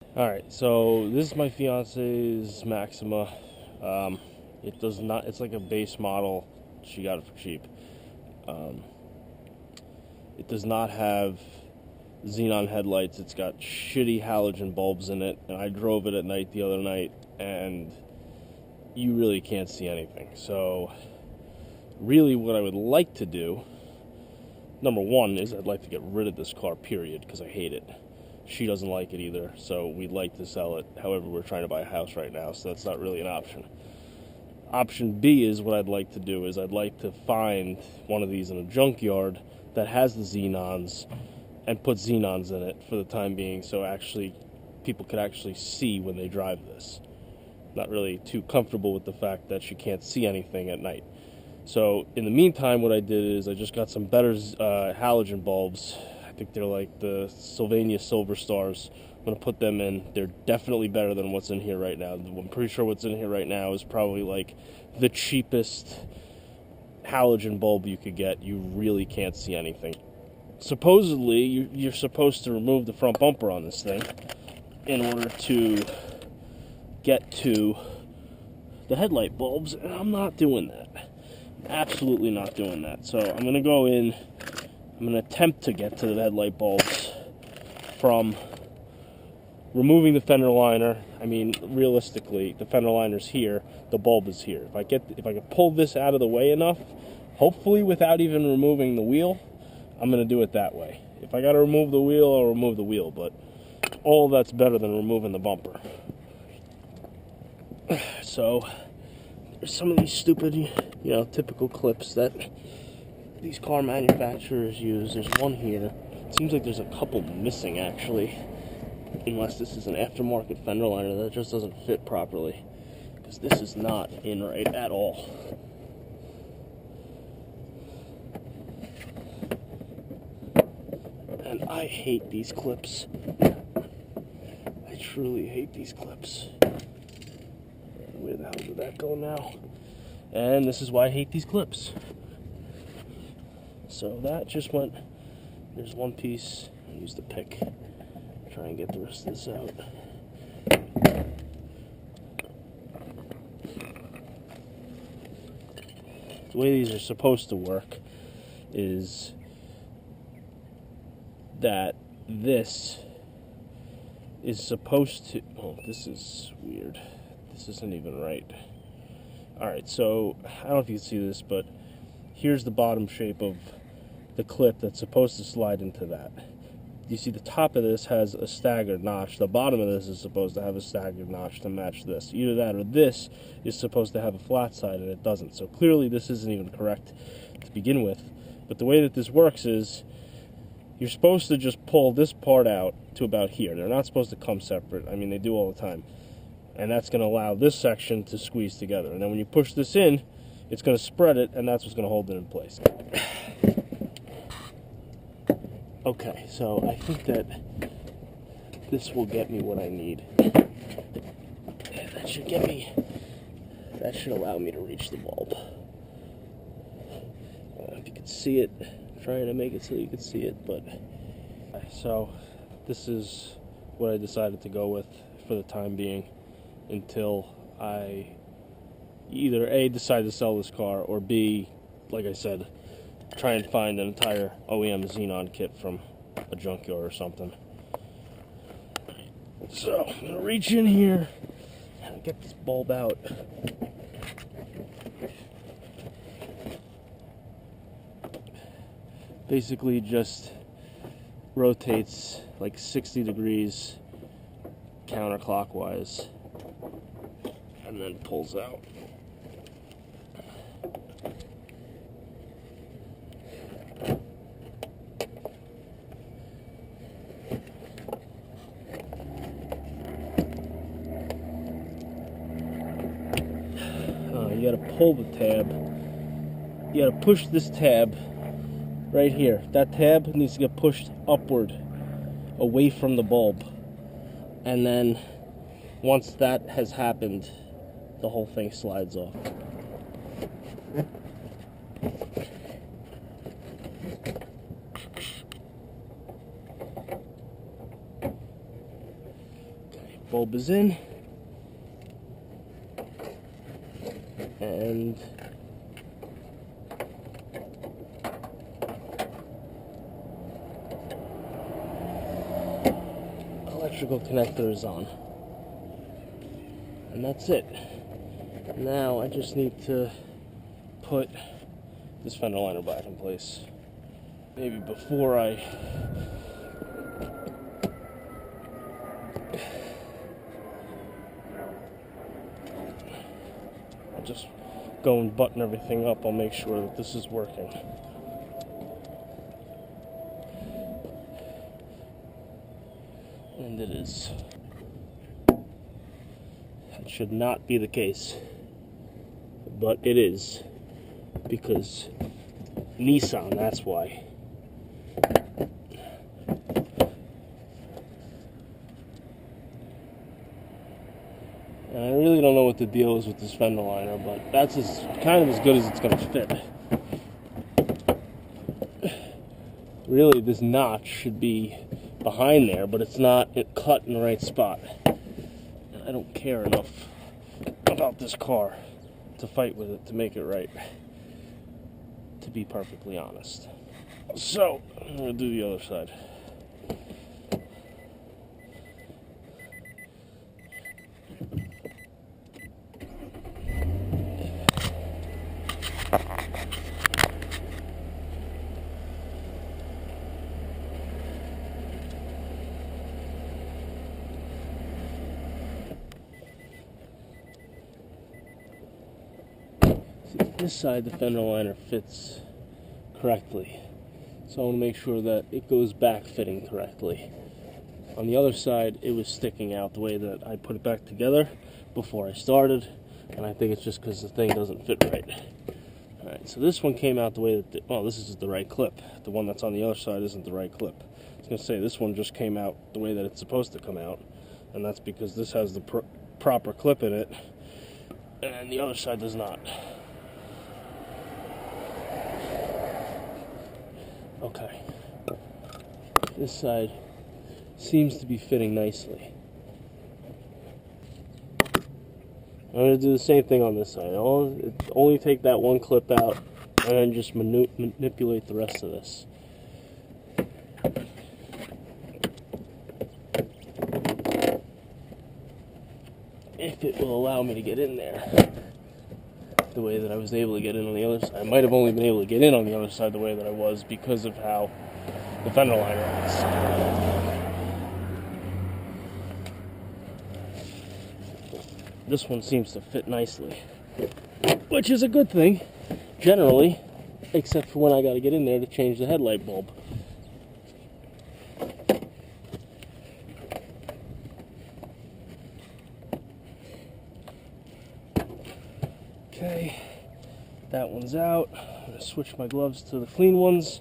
Alright, so this is my fiance's Maxima. It does not, it's like a base model. She got it for cheap. Um, it does not have xenon headlights. It's got shitty halogen bulbs in it. And I drove it at night the other night, and you really can't see anything. So, really, what I would like to do, number one, is I'd like to get rid of this car, period, because I hate it. She doesn't like it either, so we'd like to sell it. However, we're trying to buy a house right now, so that's not really an option. Option B is what I'd like to do is I'd like to find one of these in a junkyard that has the xenons and put xenons in it for the time being, so actually people could actually see when they drive this. Not really too comfortable with the fact that she can't see anything at night. So in the meantime, what I did is I just got some better halogen bulbs. I think they're like the Sylvania Silver Stars. I'm going to put them in. They're definitely better than what's in here right now. I'm pretty sure what's in here right now is probably like the cheapest halogen bulb you could get. You really can't see anything. Supposedly, you're supposed to remove the front bumper on this thing in order to get to the headlight bulbs, and I'm not doing that. Absolutely not doing that. So I'm going to go in, I'm going to attempt to get to the headlight bulbs from removing the fender liner. I mean, realistically, the fender liner's here, the bulb is here. If I can pull this out of the way enough, hopefully without even removing the wheel, I'm going to do it that way. If I got to remove the wheel, I'll remove the wheel, but all that's better than removing the bumper. So there's some of these stupid, typical clips that these car manufacturers use. There's one here. It seems like there's a couple missing, actually. Unless this is an aftermarket fender liner that just doesn't fit properly. Because this is not in right at all. And I hate these clips. I truly hate these clips. Where the hell did that go now? And this is why I hate these clips. So that just went. There's one piece. I'll use the pick. Try and get the rest of this out. The way these are supposed to work is that this is supposed to. Oh, this is weird. This isn't even right. Alright, so I don't know if you can see this, but here's the bottom shape of the clip that's supposed to slide into that. You see the top of this has a staggered notch. The bottom of this is supposed to have a staggered notch to match this. Either that or this is supposed to have a flat side and it doesn't. So clearly this isn't even correct to begin with. But the way that this works is you're supposed to just pull this part out to about here. They're not supposed to come separate. I mean, they do all the time. And that's going to allow this section to squeeze together. And then when you push this in, it's going to spread it, and that's what's going to hold it in place. Okay, so I think that this will get me what I need. That should allow me to reach the bulb. If you can see it, I'm trying to make it so you can see it, but... So, this is what I decided to go with for the time being, until I either A, decide to sell this car, or B, like I said, try and find an entire OEM xenon kit from a junkyard or something. So, I'm going to reach in here and get this bulb out. Basically just rotates like 60 degrees counterclockwise and then pulls out. You gotta pull the tab. You gotta push this tab right here. That tab needs to get pushed upward, away from the bulb. And then, once that has happened, the whole thing slides off. bulb is in, and electrical connector is on. And that's it. Now I just need to put this fender liner back in place. Maybe before I'll just go and button everything up. I'll make sure that this is working. And it is. That should not be the case, but it is, because Nissan, that's why. And I really don't know what the deal is with this fender liner, but that's kind of as good as it's going to fit. Really, this notch should be behind there, but it's not cut in the right spot. And I don't care enough about this car to fight with it to make it right, to be perfectly honest. So, I'm going to do the other side. This side, the fender liner fits correctly, so I want to make sure that it goes back fitting correctly. On the other side, it was sticking out the way that I put it back together before I started, and I think it's just because the thing doesn't fit right. Alright, so this one came out the way that, well, this is the right clip. The one that's on the other side isn't the right clip. I was going to say, this one just came out the way that it's supposed to come out, and that's because this has the proper clip in it, and the other side does not. Okay, this side seems to be fitting nicely. I'm going to do the same thing on this side. I'll only take that one clip out and then just manipulate the rest of this. If it will allow me to get in there the way that I was able to get in on the other side. I might have only been able to get in on the other side the way that I was because of how the fender liner is. This one seems to fit nicely, which is a good thing, generally, except for when I got to get in there to change the headlight bulb. Okay, that one's out. I'm going to switch my gloves to the clean ones.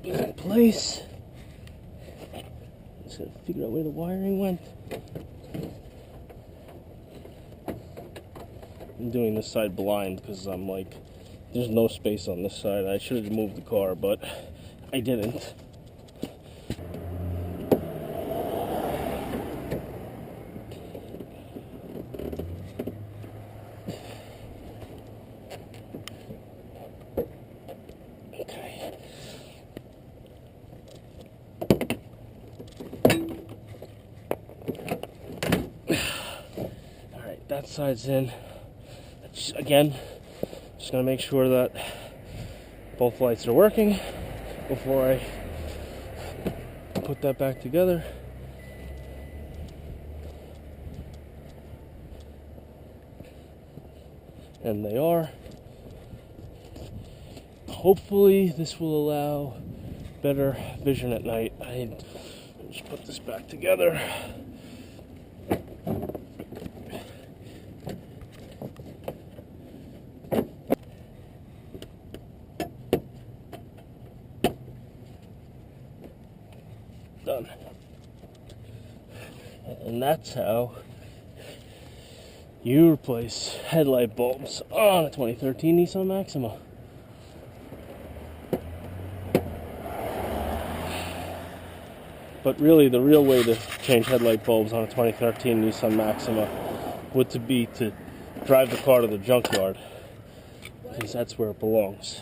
In place. Just gotta figure out where the wiring went. I'm doing this side blind because I'm like, there's no space on this side. I should have moved the car, but I didn't. That side's in. Again, just gonna make sure that both lights are working before I put that back together. and they are. Hopefully this will allow better vision at night. I just put this back together. Done. And that's how you replace headlight bulbs on a 2013 Nissan Maxima. But really, the real way to change headlight bulbs on a 2013 Nissan Maxima would be to drive the car to the junkyard, because that's where it belongs.